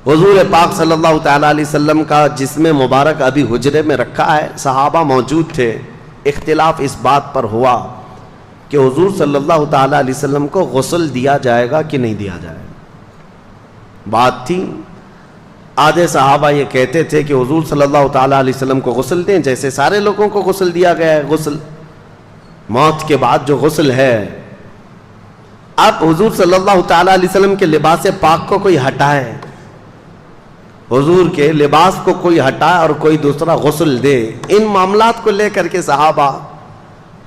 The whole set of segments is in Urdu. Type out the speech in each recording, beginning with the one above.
حضور پاک صلی اللہ تعالیٰ علیہ وسلم کا جسم مبارک ابھی حجرے میں رکھا ہے، صحابہ موجود تھے، اختلاف اس بات پر ہوا کہ حضور صلی اللہ تعالیٰ علیہ وسلم کو غسل دیا جائے گا کہ نہیں دیا جائے گا۔ بات تھی، آدھے صحابہ یہ کہتے تھے کہ حضور صلی اللہ تعالیٰ علیہ وسلم کو غسل دیں، جیسے سارے لوگوں کو غسل دیا گیا ہے، غسل موت کے بعد جو غسل ہے۔ اب حضور صلی اللہ تعالیٰ علیہ وسلم کے لباس پاک کو کوئی ہٹائے، حضور کے لباس کو کوئی ہٹائے اور کوئی دوسرا غسل دے، ان معاملات کو لے کر کے صحابہ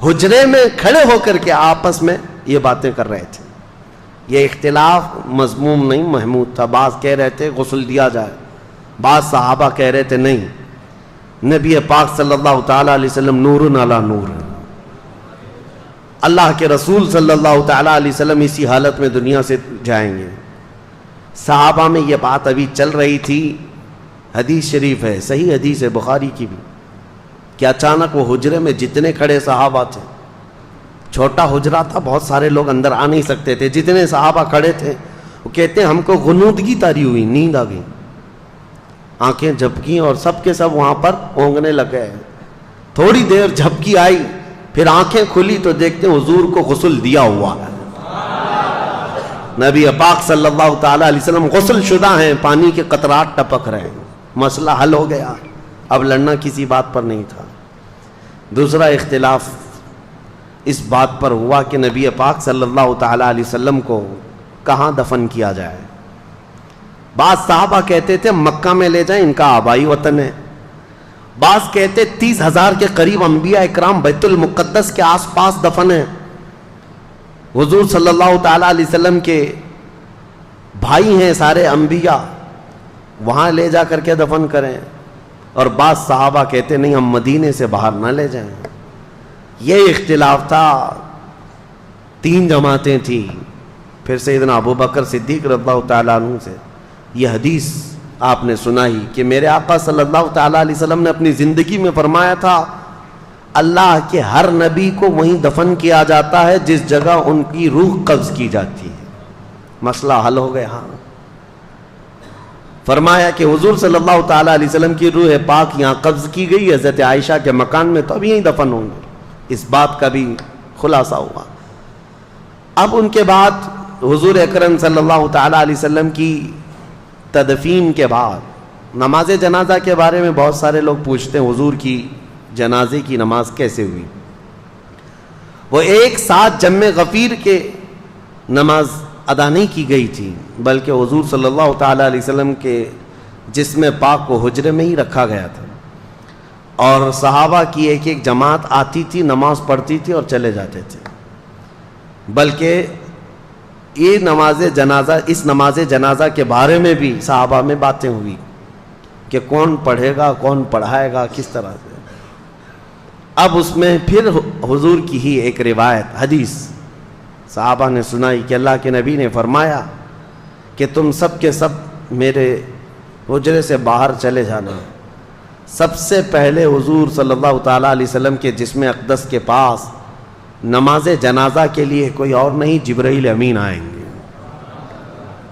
حجرے میں کھڑے ہو کر کے آپس میں یہ باتیں کر رہے تھے۔ یہ اختلاف مذموم نہیں، محمود تھا۔ بعض کہہ رہے تھے غسل دیا جائے، بعض صحابہ کہہ رہے تھے نہیں، نبی پاک صلی اللہ تعالیٰ علیہ وسلم نور علی نور، اللہ کے رسول صلی اللہ تعالیٰ علیہ وسلم اسی حالت میں دنیا سے جائیں گے۔ صحابہ میں یہ بات ابھی چل رہی تھی، حدیث شریف ہے، صحیح حدیث ہے بخاری کی بھی، کہ اچانک وہ حجرے میں جتنے کھڑے صحابہ تھے، چھوٹا حجرہ تھا، بہت سارے لوگ اندر آ نہیں سکتے تھے، جتنے صحابہ کھڑے تھے وہ کہتے ہیں ہم کو غنودگی طاری ہوئی، نیند آ گئی، آنکھیں جھپکیں اور سب کے سب وہاں پر اونگنے لگ گئے۔ تھوڑی دیر جھپکی آئی، پھر آنکھیں کھلی تو دیکھتے ہیں حضور کو غسل دیا ہوا ہے، نبی پاک صلی اللہ تعالیٰ علیہ وسلم غسل شدہ ہیں، پانی کے قطرات ٹپک رہے ہیں، مسئلہ حل ہو گیا، اب لڑنا کسی بات پر نہیں تھا۔ دوسرا اختلاف اس بات پر ہوا کہ نبی پاک صلی اللہ تعالیٰ علیہ وسلم کو کہاں دفن کیا جائے۔ بعض صحابہ کہتے تھے مکہ میں لے جائیں، ان کا آبائی وطن ہے، بعض کہتے 30,000 کے قریب انبیاء اکرام بیت المقدس کے آس پاس دفن ہیں، حضور صلی اللہ تعالیٰ علیہ وسلم کے بھائی ہیں سارے انبیاء، وہاں لے جا کر کے دفن کریں، اور بعض صحابہ کہتے نہیں ہم مدینے سے باہر نہ لے جائیں۔ یہ اختلاف تھا، 3 جماعتیں تھیں۔ پھر سیدنا ابو بکر صدیق رضی اللہ تعالیٰ عنہ سے یہ حدیث آپ نے سنائی کہ میرے آقا صلی اللہ تعالیٰ علیہ وسلم نے اپنی زندگی میں فرمایا تھا اللہ کے ہر نبی کو وہیں دفن کیا جاتا ہے جس جگہ ان کی روح قبض کی جاتی ہے۔ مسئلہ حل ہو گیا۔ ہاں، فرمایا کہ حضور صلی اللہ تعالیٰ علیہ وسلم کی روح پاک یہاں قبض کی گئی حضرت عائشہ کے مکان میں، تو اب یہیں دفن ہوں گے، اس بات کا بھی خلاصہ ہوا۔ اب ان کے بعد حضور اکرم صلی اللہ تعالیٰ علیہ وسلم کی تدفین کے بعد نماز جنازہ کے بارے میں بہت سارے لوگ پوچھتے ہیں حضور کی جنازے کی نماز کیسے ہوئی۔ وہ ایک ساتھ جمع غفیر کے نماز ادا نہیں کی گئی تھی، بلکہ حضور صلی اللہ تعالیٰ علیہ وسلم کے جسم پاک کو حجرے میں ہی رکھا گیا تھا، اور صحابہ کی ایک ایک جماعت آتی تھی، نماز پڑھتی تھی اور چلے جاتے تھے۔ بلکہ یہ اس نماز جنازہ کے بارے میں بھی صحابہ میں باتیں ہوئی کہ کون پڑھے گا، کون پڑھائے گا، کس طرح سے۔ اب اس میں پھر حضور کی ہی ایک روایت حدیث صحابہ نے سنائی کہ اللہ کے نبی نے فرمایا کہ تم سب کے سب میرے حجرے سے باہر چلے جانا۔ سب سے پہلے حضور صلی اللہ تعالیٰ علیہ وسلم کے جسم اقدس کے پاس نماز جنازہ کے لیے کوئی اور نہیں، جبرائیل امین آئیں گے،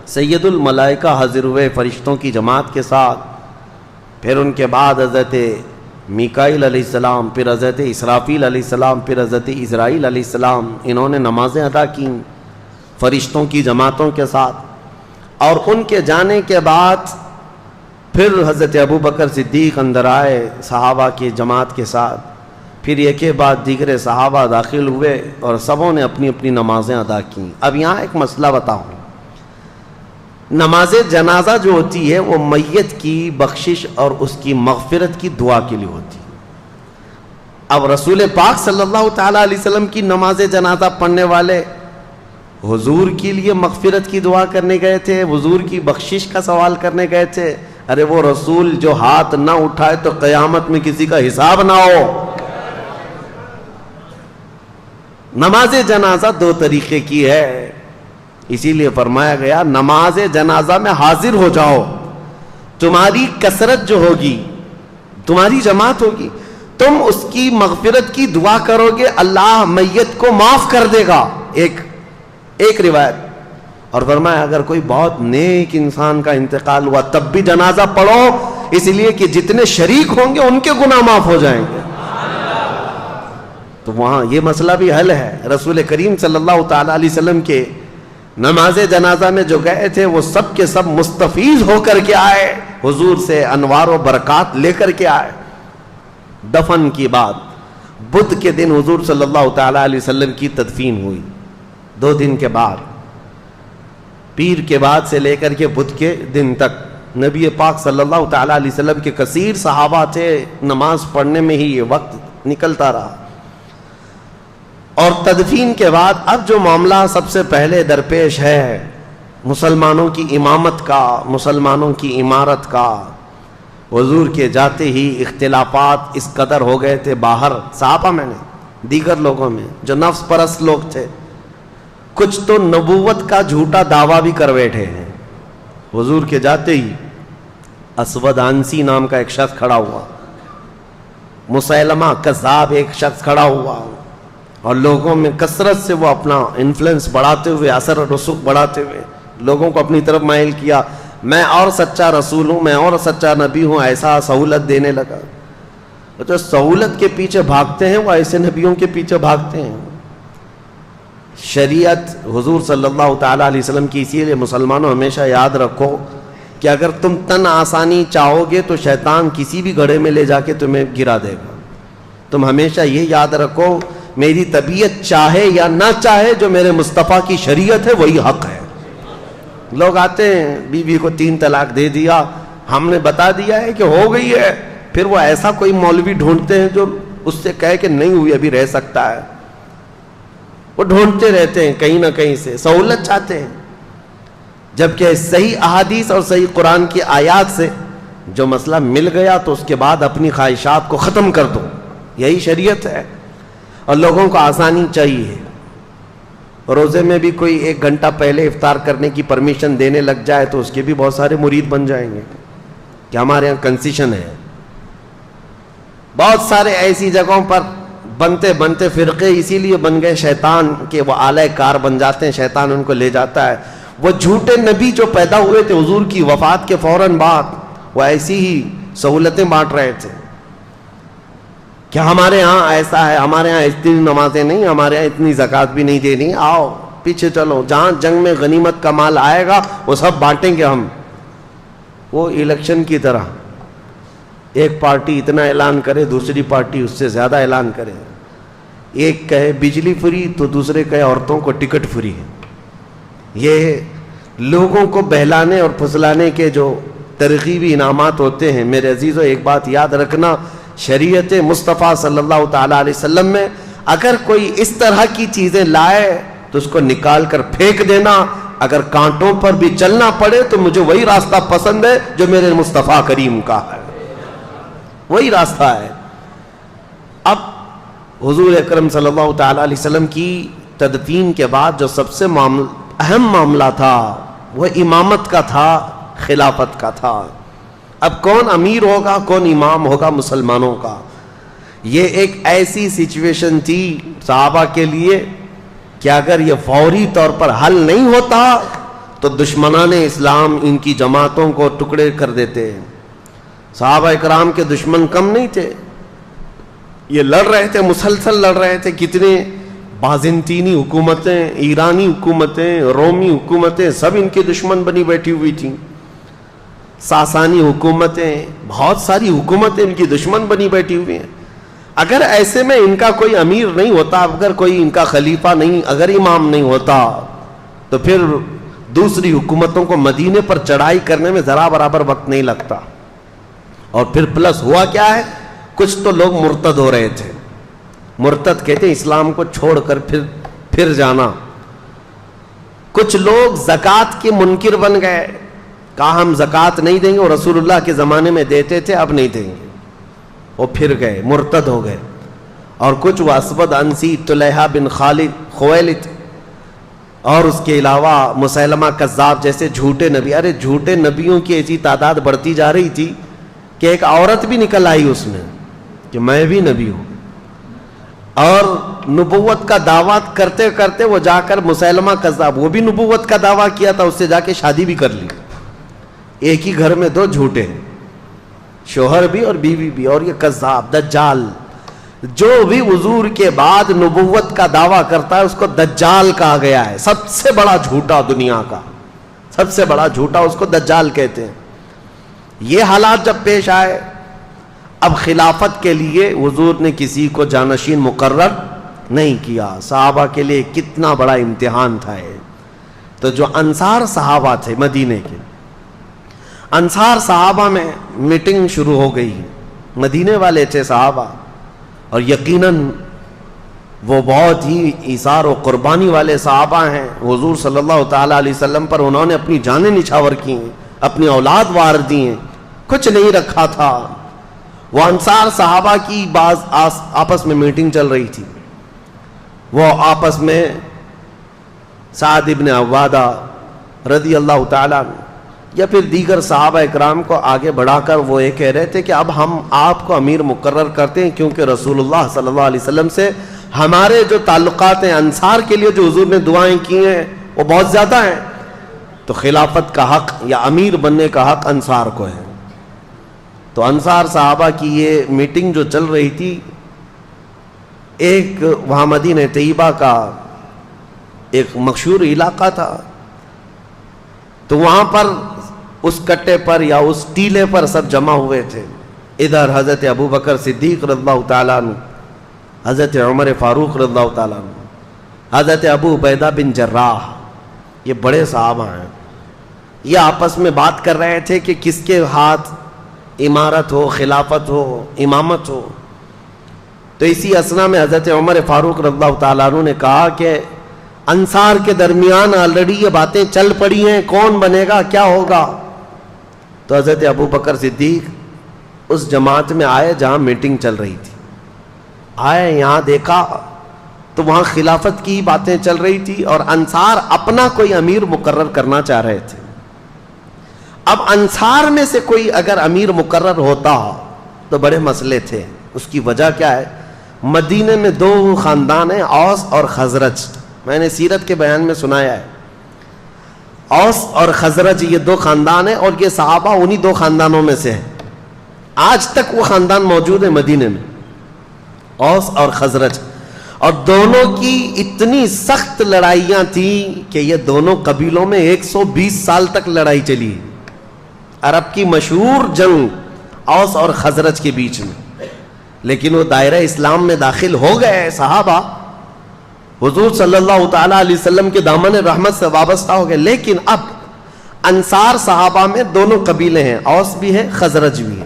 سید الملائکہ حاضر ہوئے فرشتوں کی جماعت کے ساتھ، پھر ان کے بعد حضرت میکائیل علیہ السلام، پھر حضرت اسرافیل علیہ السلام، پھر حضرت اسرائیل علیہ السلام، انہوں نے نمازیں ادا کیں فرشتوں کی جماعتوں کے ساتھ، اور ان کے جانے کے بعد پھر حضرت ابو بکر صدیق اندر آئے صحابہ کی جماعت کے ساتھ، پھر ایک کے بعد دیگر صحابہ داخل ہوئے اور سبوں نے اپنی اپنی نمازیں ادا کیں۔ اب یہاں ایک مسئلہ بتاؤں، نماز جنازہ جو ہوتی ہے وہ میت کی بخشش اور اس کی مغفرت کی دعا کے لیے ہوتی ہے۔ اب رسول پاک صلی اللہ تعالیٰ علیہ وسلم کی نماز جنازہ پڑھنے والے حضور کے لیے مغفرت کی دعا کرنے گئے تھے، حضور کی بخشش کا سوال کرنے گئے تھے۔ ارے وہ رسول جو ہاتھ نہ اٹھائے تو قیامت میں کسی کا حساب نہ ہو۔ نماز جنازہ 2 طریقے کی ہے، اسی لیے فرمایا گیا نماز جنازہ میں حاضر ہو جاؤ، تمہاری کثرت جو ہوگی، تمہاری جماعت ہوگی، تم اس کی مغفرت کی دعا کرو گے، اللہ میت کو معاف کر دے گا۔ ایک روایت اور فرمایا اگر کوئی بہت نیک انسان کا انتقال ہوا تب بھی جنازہ پڑھو، اس لیے کہ جتنے شریک ہوں گے ان کے گناہ معاف ہو جائیں گے۔ تو وہاں یہ مسئلہ بھی حل ہے۔ رسول کریم صلی اللہ تعالی علیہ وسلم کے نماز جنازہ میں جو گئے تھے وہ سب کے سب مستفیض ہو کر کے آئے، حضور سے انوار و برکات لے کر کے آئے۔ دفن کی بات، بدھ کے دن حضور صلی اللہ تعالی علیہ وسلم کی تدفین ہوئی، 2 دن کے بعد، پیر کے بعد سے لے کر کے بدھ کے دن تک نبی پاک صلی اللہ تعالی علیہ وسلم کے کثیر صحابہ تھے، نماز پڑھنے میں ہی یہ وقت نکلتا رہا۔ اور تدفین کے بعد اب جو معاملہ سب سے پہلے درپیش ہے مسلمانوں کی امامت کا، مسلمانوں کی امارت کا، حضور کے جاتے ہی اختلافات اس قدر ہو گئے تھے باہر صحابہ میں نے، دیگر لوگوں میں جو نفس پرست لوگ تھے، کچھ تو نبوت کا جھوٹا دعویٰ بھی کر بیٹھے ہیں۔ حضور کے جاتے ہی اسود عنسی نام کا ایک شخص کھڑا ہوا، مسیلمہ کذاب ایک شخص کھڑا ہوا، اور لوگوں میں کثرت سے وہ اپنا انفلوئنس بڑھاتے ہوئے، اثر و رسوخ بڑھاتے ہوئے لوگوں کو اپنی طرف مائل کیا، میں اور سچا رسول ہوں، میں اور سچا نبی ہوں، ایسا سہولت دینے لگا۔ جو سہولت کے پیچھے بھاگتے ہیں وہ ایسے نبیوں کے پیچھے بھاگتے ہیں۔ شریعت حضور صلی اللہ تعالیٰ علیہ وسلم کی، اسی لیے مسلمانوں ہمیشہ یاد رکھو کہ اگر تم تن آسانی چاہو گے تو شیطان کسی بھی گڑھے میں لے جا کے تمہیں گرا دے گا۔ تم ہمیشہ یہ یاد رکھو میری طبیعت چاہے یا نہ چاہے جو میرے مصطفیٰ کی شریعت ہے وہی حق ہے۔ لوگ آتے ہیں بیوی کو 3 طلاق دے دیا، ہم نے بتا دیا ہے کہ ہو گئی ہے، پھر وہ ایسا کوئی مولوی ڈھونڈتے ہیں جو اس سے کہے کہ نہیں ہوئی، ابھی رہ سکتا ہے۔ وہ ڈھونڈتے رہتے ہیں کہیں نہ کہیں سے، سہولت چاہتے ہیں، جبکہ صحیح احادیث اور صحیح قرآن کی آیات سے جو مسئلہ مل گیا تو اس کے بعد اپنی خواہشات کو ختم کر دو، یہی شریعت ہے۔ اور لوگوں کو آسانی چاہیے، روزے میں بھی کوئی 1 گھنٹہ پہلے افطار کرنے کی پرمیشن دینے لگ جائے تو اس کے بھی بہت سارے مرید بن جائیں گے کہ ہمارے یہاں کنسیشن ہے۔ بہت سارے ایسی جگہوں پر بنتے بنتے فرقے اسی لیے بن گئے شیطان کے، وہ آلہ کار بن جاتے ہیں، شیطان ان کو لے جاتا ہے۔ وہ جھوٹے نبی جو پیدا ہوئے تھے حضور کی وفات کے فوراً بعد، وہ ایسی ہی سہولتیں بانٹ رہے تھے کہ ہمارے ہاں ایسا ہے، ہمارے ہاں اتنی نمازیں نہیں، ہمارے ہاں اتنی زکوٰۃ بھی نہیں دینی، آؤ پیچھے چلو، جہاں جنگ میں غنیمت کا مال آئے گا وہ سب بانٹیں گے ہم۔ وہ الیکشن کی طرح ایک پارٹی اتنا اعلان کرے، دوسری پارٹی اس سے زیادہ اعلان کرے، ایک کہے بجلی فری تو دوسرے کہے عورتوں کو ٹکٹ فری ہے۔ یہ لوگوں کو بہلانے اور پھسلانے کے جو ترغیبی انعامات ہوتے ہیں، میرے عزیزو ایک بات یاد رکھنا، شریعت مصطفیٰ صلی اللہ تعالیٰ علیہ وسلم میں اگر کوئی اس طرح کی چیزیں لائے تو اس کو نکال کر پھینک دینا، اگر کانٹوں پر بھی چلنا پڑے تو مجھے وہی راستہ پسند ہے جو میرے مصطفیٰ کریم کا ہے، وہی راستہ ہے۔ اب حضور اکرم صلی اللہ تعالیٰ علیہ وسلم کی تدفین کے بعد جو سب سے اہم معاملہ تھا وہ امامت کا تھا، خلافت کا تھا۔ اب کون امیر ہوگا، کون امام ہوگا مسلمانوں کا، یہ ایک ایسی سچویشن تھی صحابہ کے لیے کہ اگر یہ فوری طور پر حل نہیں ہوتا تو دشمنان اسلام ان کی جماعتوں کو ٹکڑے کر دیتے ہیں۔ صحابہ اکرام کے دشمن کم نہیں تھے، یہ لڑ رہے تھے، مسلسل لڑ رہے تھے، کتنے بازنطینی حکومتیں، ایرانی حکومتیں، رومی حکومتیں سب ان کے دشمن بنی بیٹھی ہوئی تھیں، ساسانی حکومتیں، بہت ساری حکومتیں ان کی دشمن بنی بیٹھی ہوئی ہیں۔ اگر ایسے میں ان کا کوئی امیر نہیں ہوتا، اگر کوئی ان کا خلیفہ نہیں، اگر امام نہیں ہوتا تو پھر دوسری حکومتوں کو مدینے پر چڑھائی کرنے میں ذرا برابر وقت نہیں لگتا۔ اور پھر پلس ہوا کیا ہے، کچھ تو لوگ مرتد ہو رہے تھے، مرتد کہتے ہیں اسلام کو چھوڑ کر پھر جانا۔ کچھ لوگ زکوٰۃ کے منکر بن گئے، کہا ہم زکوٰۃ نہیں دیں گے، اور رسول اللہ کے زمانے میں دیتے تھے اب نہیں دیں گے، وہ پھر گئے، مرتد ہو گئے۔ اور کچھ وہ اسود عنسی، طلحہ بن خالد خویلد، اور اس کے علاوہ مسیلمہ کذاب جیسے جھوٹے نبی، ارے جھوٹے نبیوں کی ایسی تعداد بڑھتی جا رہی تھی کہ ایک عورت بھی نکل آئی اس میں کہ میں بھی نبی ہوں۔ اور نبوت کا دعویٰ کرتے کرتے وہ جا کر مسیلمہ کذاب، وہ بھی نبوت کا دعویٰ کیا تھا، اس سے جا کے شادی بھی کر لی. ایک ہی گھر میں دو جھوٹے ہیں، شوہر بھی اور بیوی بھی، اور یہ کذاب دجال. جو بھی حضور کے بعد نبوت کا دعویٰ کرتا ہے اس کو دجال کہا گیا ہے. سب سے بڑا جھوٹا دنیا کا، سب سے بڑا جھوٹا اس کو دجال کہتے ہیں. یہ حالات جب پیش آئے، اب خلافت کے لیے حضور نے کسی کو جانشین مقرر نہیں کیا. صحابہ کے لیے کتنا بڑا امتحان تھا یہ. تو جو انصار صحابہ تھے مدینے کے، انصار صحابہ میں میٹنگ شروع ہو گئی. مدینے والے تھے صحابہ، اور یقیناً وہ بہت ہی ایثار و قربانی والے صحابہ ہیں. حضور صلی اللہ تعالیٰ علیہ وسلم پر انہوں نے اپنی جانیں نچھاور کی ہیں، اپنی اولاد وار دی ہیں، کچھ نہیں رکھا تھا. وہ انصار صحابہ کی بعض آپس میں میٹنگ چل رہی تھی. وہ آپس میں سعد ابن عبادہ رضی اللہ تعالیٰ یا پھر دیگر صحابہ اکرام کو آگے بڑھا کر وہ یہ کہہ رہے تھے کہ اب ہم آپ کو امیر مقرر کرتے ہیں، کیونکہ رسول اللہ صلی اللہ علیہ وسلم سے ہمارے جو تعلقات ہیں، انصار کے لیے جو حضور نے دعائیں کی ہیں وہ بہت زیادہ ہیں، تو خلافت کا حق یا امیر بننے کا حق انصار کو ہے. تو انصار صحابہ کی یہ میٹنگ جو چل رہی تھی، ایک وہاں مدینہ طیبہ کا ایک مشہور علاقہ تھا، تو وہاں پر اس کٹے پر یا اس ٹیلے پر سب جمع ہوئے تھے. ادھر حضرت ابو بکر صدیق رضی اللہ تعالیٰ عنہ، حضرت عمر فاروق رضی اللہ تعالیٰ عنہ، حضرت ابو عبیدہ بن جراح، یہ بڑے صحابہ ہیں. یہ آپس میں بات کر رہے تھے کہ کس کے ہاتھ امارت ہو، خلافت ہو، امامت ہو. تو اسی اثنا میں حضرت عمر فاروق رضی اللہ تعالیٰ عنہ نے کہا کہ انصار کے درمیان آلریڈی یہ باتیں چل پڑی ہیں، کون بنے گا، کیا ہوگا. تو حضرت ابو بکر صدیق اس جماعت میں آئے جہاں میٹنگ چل رہی تھی. آئے، یہاں دیکھا تو وہاں خلافت کی باتیں چل رہی تھی اور انصار اپنا کوئی امیر مقرر کرنا چاہ رہے تھے. اب انصار میں سے کوئی اگر امیر مقرر ہوتا تو بڑے مسئلے تھے. اس کی وجہ کیا ہے؟ مدینے میں دو خاندان ہیں، اوس اور خزرج. میں نے سیرت کے بیان میں سنایا ہے، اوس اور خزرج یہ دو خاندان ہیں، اور یہ صحابہ انہی دو خاندانوں میں سے ہیں. آج تک وہ خاندان موجود ہے مدینے میں، اوس اور خزرج. اور دونوں کی اتنی سخت لڑائیاں تھیں کہ یہ دونوں قبیلوں میں 120 سال تک لڑائی چلی. عرب کی مشہور جنگ اوس اور خزرج کے بیچ میں. لیکن وہ دائرہ اسلام میں داخل ہو گئے صحابہ، حضور صلی اللہ تعالیٰ علیہ وسلم کے دامن رحمت سے وابستہ ہو گئے. لیکن اب انصار صحابہ میں دونوں قبیلے ہیں، اوس بھی ہے خزرج بھی ہے،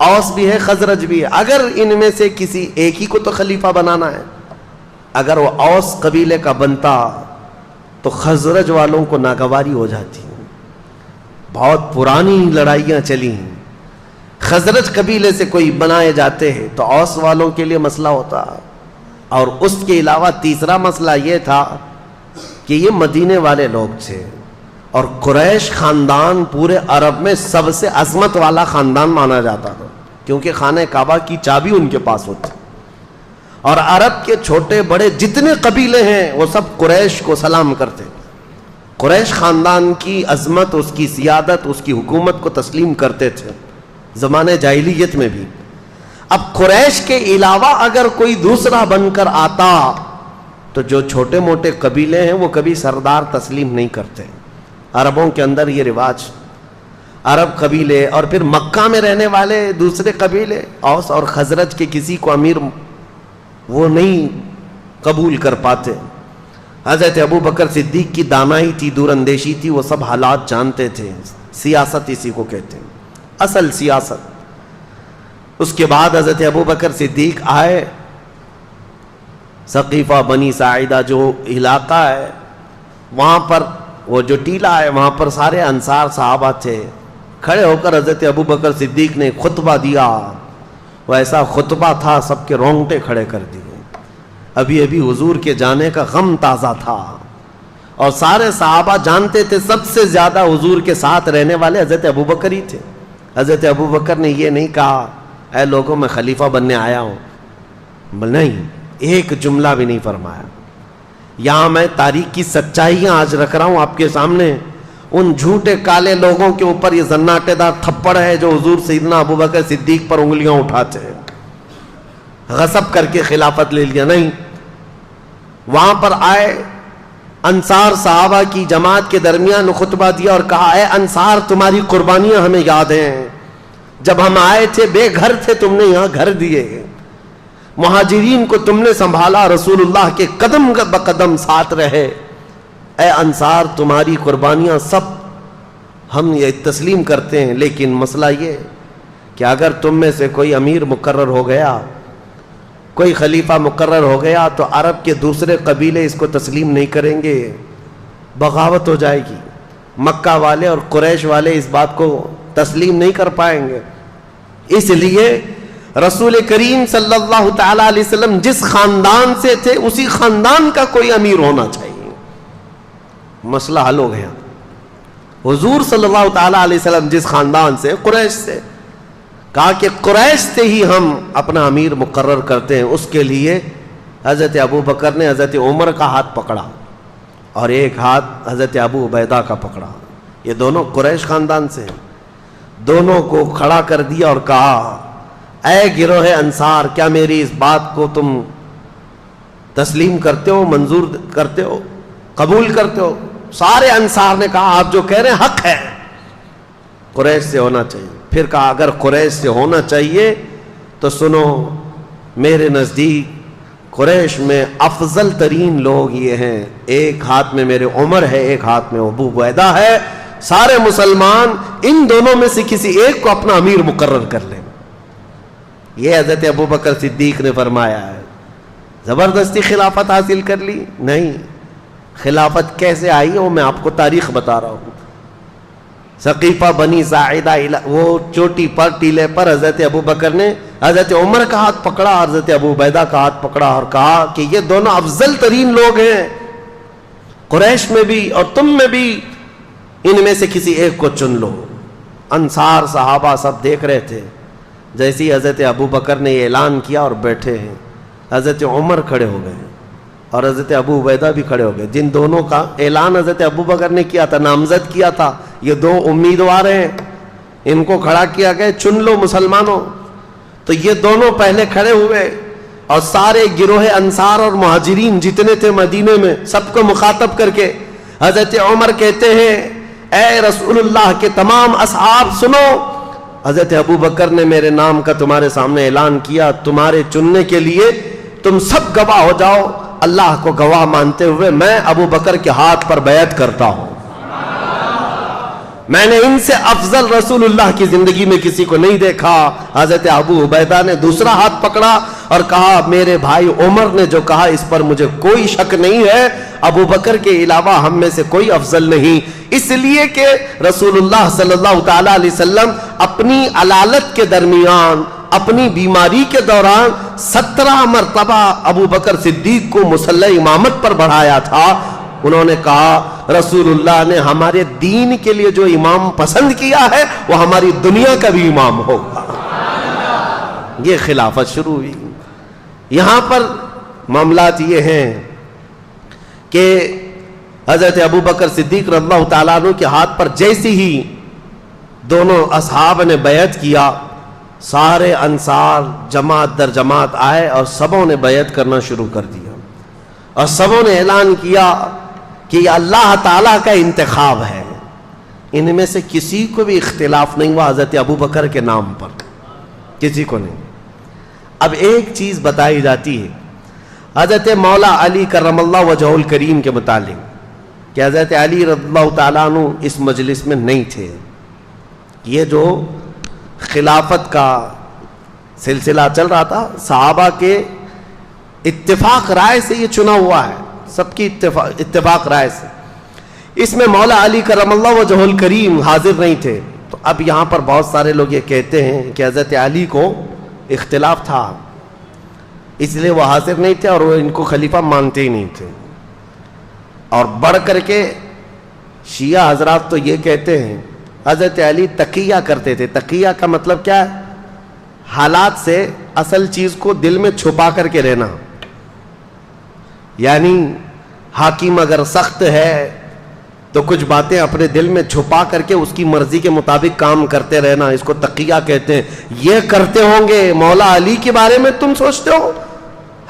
اوس بھی ہے خزرج بھی ہے. اگر ان میں سے کسی ایک ہی کو تو خلیفہ بنانا ہے، اگر وہ اوس قبیلے کا بنتا تو خزرج والوں کو ناگواری ہو جاتی. بہت پرانی لڑائیاں چلی ہیں. خزرج قبیلے سے کوئی بنائے جاتے ہیں تو اوس والوں کے لیے مسئلہ ہوتا. اور اس کے علاوہ تیسرا مسئلہ یہ تھا کہ یہ مدینے والے لوگ تھے، اور قریش خاندان پورے عرب میں سب سے عظمت والا خاندان مانا جاتا تھا، کیونکہ خانہ کعبہ کی چابی ان کے پاس ہوتی. اور عرب کے چھوٹے بڑے جتنے قبیلے ہیں وہ سب قریش کو سلام کرتے. قریش خاندان کی عظمت، اس کی سیادت، اس کی حکومت کو تسلیم کرتے تھے زمانے جاہلیت میں بھی. اب قریش کے علاوہ اگر کوئی دوسرا بن کر آتا تو جو چھوٹے موٹے قبیلے ہیں وہ کبھی سردار تسلیم نہیں کرتے. عربوں کے اندر یہ رواج، عرب قبیلے اور پھر مکہ میں رہنے والے دوسرے قبیلے اوس اور خزرج کے کسی کو امیر وہ نہیں قبول کر پاتے. حضرت ابو بکر صدیق کی دانائی تھی، دور اندیشی تھی، وہ سب حالات جانتے تھے. سیاست اسی کو کہتے ہیں، اصل سیاست. اس کے بعد حضرت ابو بکر صدیق آئے. ثقیفہ بنی ساعدہ جو علاقہ ہے وہاں پر، وہ جو ٹیلا ہے وہاں پر سارے انصار صحابہ تھے. کھڑے ہو کر حضرت ابو بکر صدیق نے خطبہ دیا. وہ ایسا خطبہ تھا سب کے رونگٹے کھڑے کر دیے. ابھی ابھی حضور کے جانے کا غم تازہ تھا اور سارے صحابہ جانتے تھے سب سے زیادہ حضور کے ساتھ رہنے والے حضرت ابو بکر ہی تھے. حضرت ابو بکر نے یہ نہیں کہا اے لوگوں میں خلیفہ بننے آیا ہوں، نہیں، ایک جملہ بھی نہیں فرمایا. یہاں میں تاریخ کی سچائیاں آج رکھ رہا ہوں آپ کے سامنے. ان جھوٹے کالے لوگوں کے اوپر یہ زناٹے دار تھپڑ ہے جو حضور سیدنا ابوبکر صدیق پر انگلیاں اٹھاتے ہیں. غصب کر کے خلافت لے لیا نہیں. وہاں پر آئے انصار صحابہ کی جماعت کے درمیان خطبہ دیا اور کہا اے انصار تمہاری قربانیاں ہمیں یاد ہیں. جب ہم آئے تھے بے گھر تھے تم نے یہاں گھر دیے. مہاجرین کو تم نے سنبھالا رسول اللہ کے قدم بقدم ساتھ رہے. اے انصار تمہاری قربانیاں سب ہم یہ تسلیم کرتے ہیں لیکن مسئلہ یہ کہ اگر تم میں سے کوئی امیر مقرر ہو گیا کوئی خلیفہ مقرر ہو گیا تو عرب کے دوسرے قبیلے اس کو تسلیم نہیں کریں گے. بغاوت ہو جائے گی. مکہ والے اور قریش والے اس بات کو تسلیم نہیں کر پائیں گے. اس لیے رسول کریم صلی اللہ تعالی علیہ وسلم جس خاندان سے تھے اسی خاندان کا کوئی امیر ہونا چاہیے. مسئلہ حل ہو گیا. حضور صلی اللہ تعالی علیہ وسلم جس خاندان سے قریش سے کہا کہ قریش سے ہی ہم اپنا امیر مقرر کرتے ہیں. اس کے لیے حضرت ابو بکر نے حضرت عمر کا ہاتھ پکڑا اور ایک ہاتھ حضرت ابو عبیدہ کا پکڑا. یہ دونوں قریش خاندان سے ہیں. دونوں کو کھڑا کر دیا اور کہا اے گروہ انصار کیا میری اس بات کو تم تسلیم کرتے ہو, منظور کرتے ہو, قبول کرتے ہو؟ سارے انصار نے کہا آپ جو کہہ رہے ہیں حق ہے, قریش سے ہونا چاہیے. پھر کہا اگر قریش سے ہونا چاہیے تو سنو میرے نزدیک قریش میں افضل ترین لوگ یہ ہیں, ایک ہاتھ میں میرے عمر ہے ایک ہاتھ میں ابو عبیدہ ہے. سارے مسلمان ان دونوں میں سے کسی ایک کو اپنا امیر مقرر کر لیں. یہ حضرت ابو بکر صدیق نے فرمایا ہے. زبردستی خلافت حاصل کر لی؟ نہیں. خلافت کیسے آئی وہ میں آپ کو تاریخ بتا رہا ہوں. ثقیفہ بنی ساعدہ وہ چوٹی پر ٹیلے پر حضرت ابو بکر نے حضرت عمر کا ہاتھ پکڑا, حضرت ابو عبیدہ کا ہاتھ پکڑا اور کہا کہ یہ دونوں افضل ترین لوگ ہیں قریش میں بھی اور تم میں بھی, ان میں سے کسی ایک کو چن لو. انصار صحابہ سب دیکھ رہے تھے. جیسی حضرت ابو بکر نے یہ اعلان کیا اور بیٹھے ہیں, حضرت عمر کھڑے ہو گئے اور حضرت ابو عبیدہ بھی کھڑے ہو گئے. جن دونوں کا اعلان حضرت ابو بکر نے کیا تھا, نامزد کیا تھا, یہ دو امیدوار ہیں, ان کو کھڑا کیا گیا چن لو مسلمانوں. تو یہ دونوں پہلے کھڑے ہوئے اور سارے گروہ انصار اور مہاجرین جتنے تھے مدینے میں سب کو مخاطب کر کے حضرت عمر کہتے ہیں اے رسول اللہ کے تمام اصحاب سنو, حضرت ابو بکر نے میرے نام کا تمہارے سامنے اعلان کیا, تمہارے چننے کے لیے تم سب گواہ ہو جاؤ. اللہ کو گواہ مانتے ہوئے میں ابو بکر کے ہاتھ پر بیعت کرتا ہوں. میں نے ان سے افضل رسول اللہ کی زندگی میں کسی کو نہیں دیکھا. حضرت ابو عبیدہ نے دوسرا ہاتھ پکڑا اور کہا میرے بھائی عمر نے جو کہا اس پر مجھے کوئی شک نہیں ہے, ابو بکر کے علاوہ ہم میں سے کوئی افضل نہیں. اس لیے کہ رسول اللہ صلی اللہ تعالی علیہ وسلم اپنی علالت کے درمیان اپنی بیماری کے دوران 17 مرتبہ ابو بکر صدیق کو مصلی امامت پر بڑھایا تھا. انہوں نے کہا رسول اللہ نے ہمارے دین کے لیے جو امام پسند کیا ہے وہ ہماری دنیا کا بھی امام ہوگا. یہ خلافت شروع ہوئی. یہاں پر معاملات یہ ہیں کہ حضرت ابو بکر صدیق رضی اللہ تعالیٰ عنہ کے ہاتھ پر جیسی ہی دونوں اصحاب نے بیعت کیا, سارے انصار جماعت در جماعت آئے اور سبوں نے بیعت کرنا شروع کر دیا اور سبوں نے اعلان کیا کہ یہ اللہ تعالیٰ کا انتخاب ہے. ان میں سے کسی کو بھی اختلاف نہیں ہوا حضرت ابو بکر کے نام پر, کسی کو نہیں. اب ایک چیز بتائی جاتی ہے حضرت مولا علی کرم اللہ وجہہ الکریم کے متعلق کہ حضرت علی رضی اللہ تعالیٰ عنہ اس مجلس میں نہیں تھے. یہ جو خلافت کا سلسلہ چل رہا تھا صحابہ کے اتفاق رائے سے یہ چنا ہوا ہے, سب کی اتفاق رائے سے. اس میں مولا علی کرم اللہ وجہہ الکریم حاضر نہیں تھے. تو اب یہاں پر بہت سارے لوگ یہ کہتے ہیں کہ حضرت علی کو اختلاف تھا اس لیے وہ حاضر نہیں تھے اور وہ ان کو خلیفہ مانتے ہی نہیں تھے. اور بڑھ کر کے شیعہ حضرات تو یہ کہتے ہیں حضرت علی تقیہ کرتے تھے. تقیہ کا مطلب کیا ہے؟ حالات سے اصل چیز کو دل میں چھپا کر کے رہنا. یعنی حاکم اگر سخت ہے تو کچھ باتیں اپنے دل میں چھپا کر کے اس کی مرضی کے مطابق کام کرتے رہنا، اس کو تقیہ کہتے ہیں. یہ کرتے ہوں گے. مولا علی کے بارے میں تم سوچتے ہو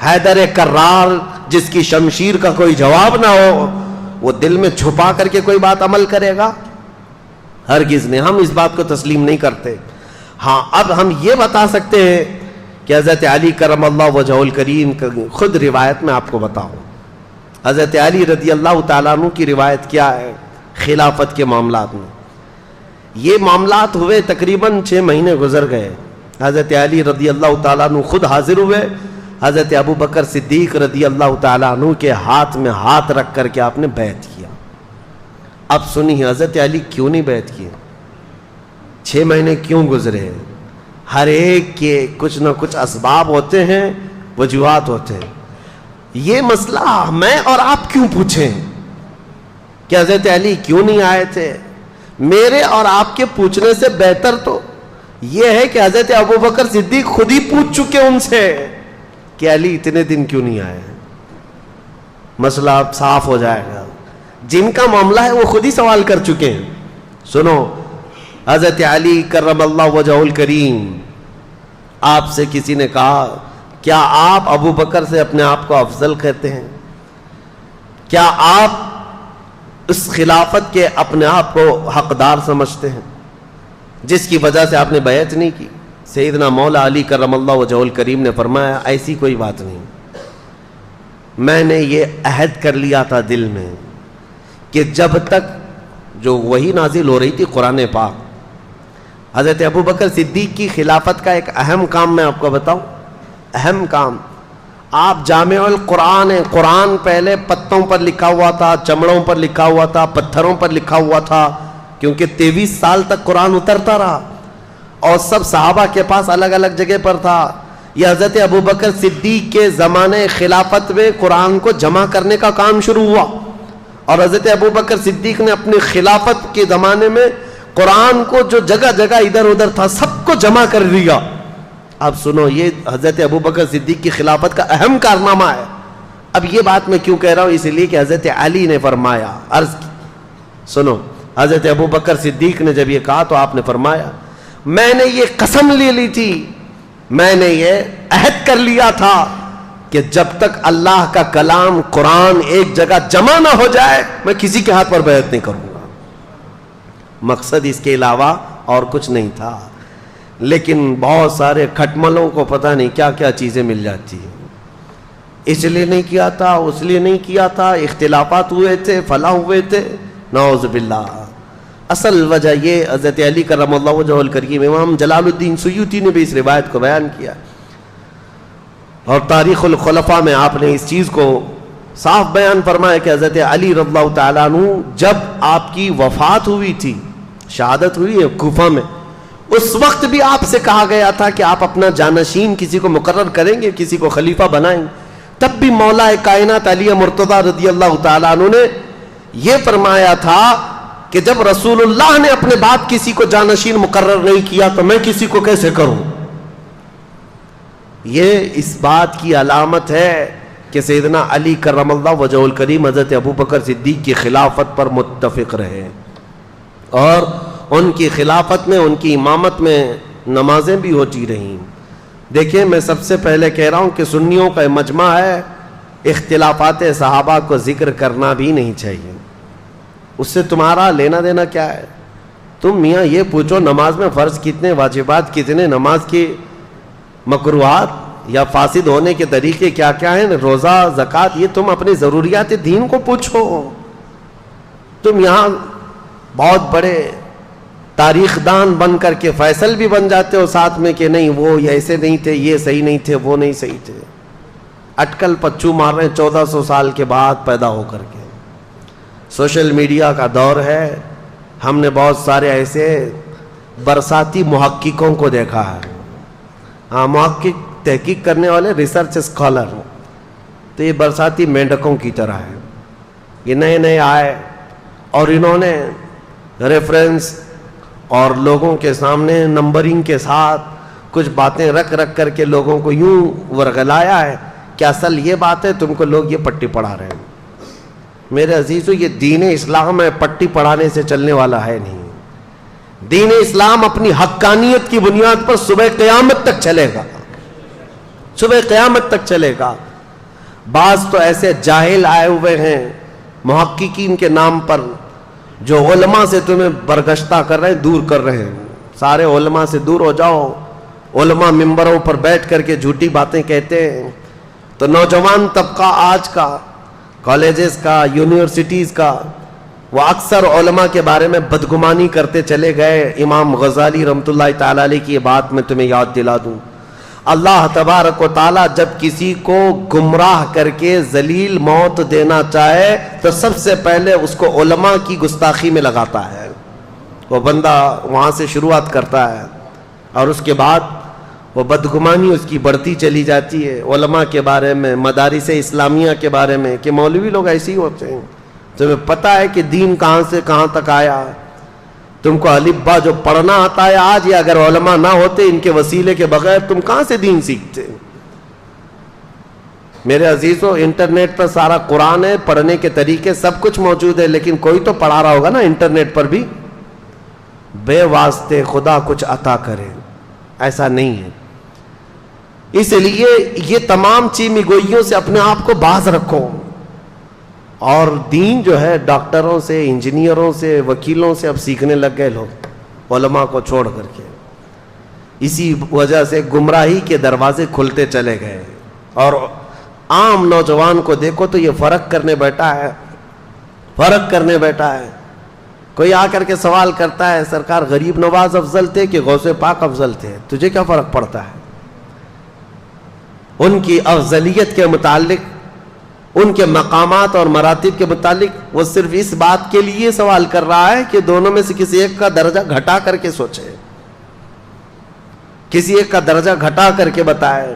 حیدر کرار جس کی شمشیر کا کوئی جواب نہ ہو، وہ دل میں چھپا کر کے کوئی بات عمل کرے گا؟ ہرگز نہیں. ہم اس بات کو تسلیم نہیں کرتے. ہاں اب ہم یہ بتا سکتے ہیں کہ حضرت علی کرم اللہ وجہہ الکریم خود روایت میں آپ کو بتاؤں. حضرت علی رضی اللہ تعالیٰ عنہ کی روایت کیا ہے خلافت کے معاملات میں. یہ معاملات ہوئے تقریباً 6 مہینے گزر گئے. حضرت علی رضی اللہ تعالیٰ عنہ خود حاضر ہوئے. حضرت ابو بکر صدیق رضی اللہ تعالیٰ عنہ کے ہاتھ میں ہاتھ رکھ کر کے آپ نے بیعت کیا. اب سنیے حضرت علی کیوں نہیں بیعت کیے، 6 مہینے کیوں گزرے؟ ہر ایک کے کچھ نہ کچھ اسباب ہوتے ہیں، وجوہات ہوتے ہیں. یہ مسئلہ میں اور آپ کیوں پوچھیں کہ حضرت علی کیوں نہیں آئے تھے؟ میرے اور آپ کے پوچھنے سے بہتر تو یہ ہے کہ حضرت ابو بکر صدیق خود ہی پوچھ چکے ان سے کہ علی اتنے دن کیوں نہیں آئے. مسئلہ اب صاف ہو جائے گا. جن کا معاملہ ہے وہ خود ہی سوال کر چکے ہیں. سنو، حضرت علی کرم اللہ وجہہ الکریم، آپ سے کسی نے کہا کیا آپ ابو بکر سے اپنے آپ کو افضل کہتے ہیں؟ کیا آپ اس خلافت کے اپنے آپ کو حقدار سمجھتے ہیں جس کی وجہ سے آپ نے بیعت نہیں کی؟ سیدنا مولا علی کرم اللہ وجہہ الکریم نے فرمایا ایسی کوئی بات نہیں. میں نے یہ عہد کر لیا تھا دل میں کہ جب تک جو وحی نازل ہو رہی تھی قرآن پاک، حضرت ابو بکر صدیق کی خلافت کا ایک اہم کام میں آپ کو بتاؤں. اہم کام، آپ جامع القرآن ہیں. قرآن پہلے پتوں پر لکھا ہوا تھا، چمڑوں پر لکھا ہوا تھا، پتھروں پر لکھا ہوا تھا، کیونکہ 23 سال تک قرآن اترتا رہا اور سب صحابہ کے پاس الگ الگ جگہ پر تھا. یہ حضرت ابو بکر صدیق کے زمانے خلافت میں قرآن کو جمع کرنے کا کام شروع ہوا، اور حضرت ابو بکر صدیق نے اپنی خلافت کے زمانے میں قرآن کو جو جگہ جگہ ادھر ادھر تھا سب کو جمع کر دیا. اب سنو، یہ حضرت ابو بکر صدیق کی خلافت کا اہم کارنامہ ہے. اب یہ بات میں کیوں کہہ رہا ہوں؟ اس لیے کہ حضرت علی نے فرمایا، عرض کی، سنو، حضرت ابو بکر صدیق نے جب یہ کہا تو آپ نے فرمایا میں نے یہ قسم لے لی تھی، میں نے یہ عہد کر لیا تھا کہ جب تک اللہ کا کلام قرآن ایک جگہ جمع نہ ہو جائے میں کسی کے ہاتھ پر بیعت نہیں کروں گا. مقصد اس کے علاوہ اور کچھ نہیں تھا. لیکن بہت سارے کھٹملوں کو پتہ نہیں کیا کیا چیزیں مل جاتی ہیں. اس لیے نہیں کیا تھا، اس لیے نہیں کیا تھا، اختلافات ہوئے تھے، فلاں ہوئے تھے، نعوذ باللہ. اصل وجہ یہ حضرت علی کرم اللہ وجہہ الکریم، امام جلال الدین سیوطی نے بھی اس روایت کو بیان کیا، اور تاریخ الخلفاء میں آپ نے اس چیز کو صاف بیان فرمایا کہ حضرت علی رضی اللہ تعالیٰ عنہ جب آپ کی وفات ہوئی تھی، شہادت ہوئی ہے کوفہ میں، اس وقت بھی آپ سے کہا گیا تھا کہ آپ اپنا جانشین کسی کو مقرر کریں گے، کسی کو خلیفہ بنائیں گے. تب بھی مولا کائنات علی مرتضیٰ رضی اللہ تعالیٰ عنہ نے یہ فرمایا تھا کہ جب رسول اللہ نے اپنے بعد کسی کو جانشین مقرر نہیں کیا تو میں کسی کو کیسے کروں. یہ اس بات کی علامت ہے کہ سیدنا علی کرم اللہ وجہہ الکریم حضرت ابو بکر صدیق کی خلافت پر متفق رہے، اور ان کی خلافت میں، ان کی امامت میں نمازیں بھی ہوتی رہیں. دیکھیں، میں سب سے پہلے کہہ رہا ہوں کہ سنیوں کا مجمع ہے، اختلافات صحابہ کو ذکر کرنا بھی نہیں چاہیے. اس سے تمہارا لینا دینا کیا ہے؟ تم میاں یہ پوچھو نماز میں فرض کتنے، واجبات کتنے، نماز کی مکروہات یا فاسد ہونے کے طریقے کیا کیا ہیں، روزہ، زکوٰۃ، یہ تم اپنی ضروریات دین کو پوچھو. تم یہاں بہت بڑے تاریخ دان بن کر کے فیصل بھی بن جاتے ہو ساتھ میں کہ نہیں وہ ایسے نہیں تھے، یہ صحیح نہیں تھے، وہ نہیں صحیح تھے. اٹکل پچو مار رہے ہیں 1400 سال کے بعد پیدا ہو کر کے. سوشل میڈیا کا دور ہے. ہم نے بہت سارے ایسے برساتی محققوں کو دیکھا ہے. ہاں، محقق تحقیق کرنے والے، ریسرچ اسکالر، تو یہ برساتی مینڈکوں کی طرح ہے. یہ نئے نئے آئے اور انہوں نے ریفرنس اور لوگوں کے سامنے نمبرنگ کے ساتھ کچھ باتیں رکھ کر کے لوگوں کو یوں ورغلایا ہے کہ اصل یہ بات ہے، تم کو لوگ یہ پٹی پڑھا رہے ہیں۔ میرے عزیزو، یہ دین اسلام ہے، پٹی پڑھانے سے چلنے والا ہے نہیں۔ دین اسلام اپنی حقانیت کی بنیاد پر صبح قیامت تک چلے گا، صبح قیامت تک چلے گا۔ بعض تو ایسے جاہل آئے ہوئے ہیں محققین کے نام پر، جو علماء سے تمہیں برگشتہ کر رہے ہیں، دور کر رہے ہیں۔ سارے علماء سے دور ہو جاؤ۔ علماء ممبروں پر بیٹھ کر کے جھوٹی باتیں کہتے ہیں، تو نوجوان طبقہ آج کا، کالجز کا، یونیورسٹیز کا، وہ اکثر علماء کے بارے میں بدگمانی کرتے چلے گئے۔ امام غزالی رحمۃ اللہ تعالی علیہ کی یہ بات میں تمہیں یاد دلا دوں، اللہ تبارک و تعالیٰ جب کسی کو گمراہ کر کے ذلیل موت دینا چاہے تو سب سے پہلے اس کو علماء کی گستاخی میں لگاتا ہے۔ وہ بندہ وہاں سے شروعات کرتا ہے اور اس کے بعد وہ بدگمانی اس کی بڑھتی چلی جاتی ہے علماء کے بارے میں، مدارس اسلامیہ کے بارے میں، کہ مولوی لوگ ایسے ہی ہوتے ہیں۔ تمہیں پتہ ہے کہ دین کہاں سے کہاں تک آیا؟ تم کو الف با جو پڑھنا آتا ہے آج، یا اگر علماء نہ ہوتے ان کے وسیلے کے بغیر تم کہاں سے دین سیکھتے؟ میرے عزیزو، انٹرنیٹ پر سارا قرآن ہے، پڑھنے کے طریقے سب کچھ موجود ہے، لیکن کوئی تو پڑھا رہا ہوگا نا انٹرنیٹ پر بھی۔ بے واسطے خدا کچھ عطا کرے، ایسا نہیں ہے۔ اس لیے یہ تمام چیمی گوئیوں سے اپنے آپ کو باز رکھو، اور دین جو ہے ڈاکٹروں سے، انجینئروں سے، وکیلوں سے اب سیکھنے لگ گئے لوگ، علماء کو چھوڑ کر کے۔ اسی وجہ سے گمراہی کے دروازے کھلتے چلے گئے، اور عام نوجوان کو دیکھو تو یہ فرق کرنے بیٹھا ہے۔ کوئی آ کر کے سوال کرتا ہے، سرکار غریب نواز افضل تھے کہ غوث پاک افضل تھے؟ تجھے کیا فرق پڑتا ہے؟ ان کی افضلیت کے متعلق، ان کے مقامات اور مراتب کے متعلق وہ صرف اس بات کے لیے سوال کر رہا ہے کہ دونوں میں سے کسی ایک کا درجہ گھٹا کر کے سوچے، کسی ایک کا درجہ گھٹا کر کے بتائے۔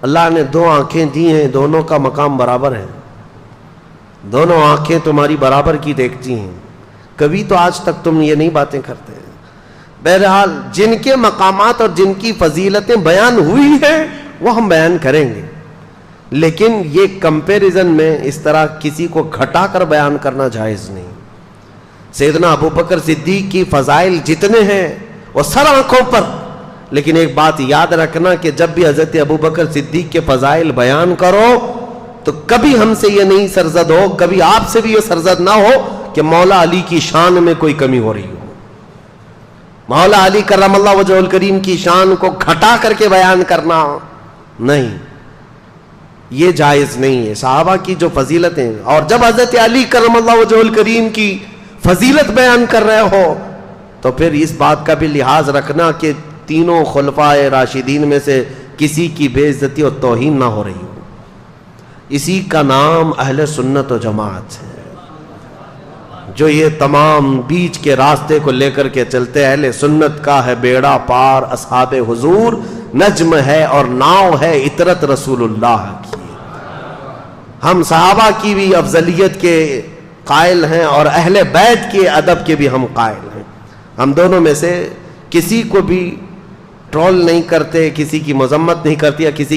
اللہ نے دو آنکھیں دی ہیں، دونوں کا مقام برابر ہے، دونوں آنکھیں تمہاری برابر کی دیکھتی ہیں۔ کبھی تو آج تک تم یہ نہیں باتیں کرتے۔ بہرحال جن کے مقامات اور جن کی فضیلتیں بیان ہوئی ہیں وہ ہم بیان کریں گے، لیکن یہ کمپیریزن میں اس طرح کسی کو گھٹا کر بیان کرنا جائز نہیں۔ سیدنا ابو بکر صدیق کی فضائل جتنے ہیں وہ سر آنکھوں پر، لیکن ایک بات یاد رکھنا کہ جب بھی حضرت ابو بکر صدیق کے فضائل بیان کرو تو کبھی ہم سے یہ نہیں سرزد ہو، کبھی آپ سے بھی یہ سرزد نہ ہو کہ مولا علی کی شان میں کوئی کمی ہو رہی ہو۔ مولا علی کرم اللہ وجہہ الکریم کی شان کو گھٹا کر کے بیان کرنا نہیں، یہ جائز نہیں ہے۔ صحابہ کی جو فضیلتیں، اور جب حضرت علی کرم اللہ وجہہ الکریم کی فضیلت بیان کر رہے ہو تو پھر اس بات کا بھی لحاظ رکھنا کہ تینوں خلفائے راشدین میں سے کسی کی بے عزتی اور توہین نہ ہو رہی ہو۔ اسی کا نام اہل سنت و جماعت ہے، جو یہ تمام بیچ کے راستے کو لے کر کے چلتے۔ اہل سنت کا ہے بیڑا پار اصحاب حضور، نجم ہے اور ناؤ ہے اطرت رسول اللہ کی۔ ہم صحابہ کی بھی افضلیت کے قائل ہیں اور اہل بیت کے ادب کے بھی ہم قائل ہیں۔ ہم دونوں میں سے کسی کو بھی ٹرول نہیں کرتے، کسی کی مذمت نہیں کرتے، یا کسی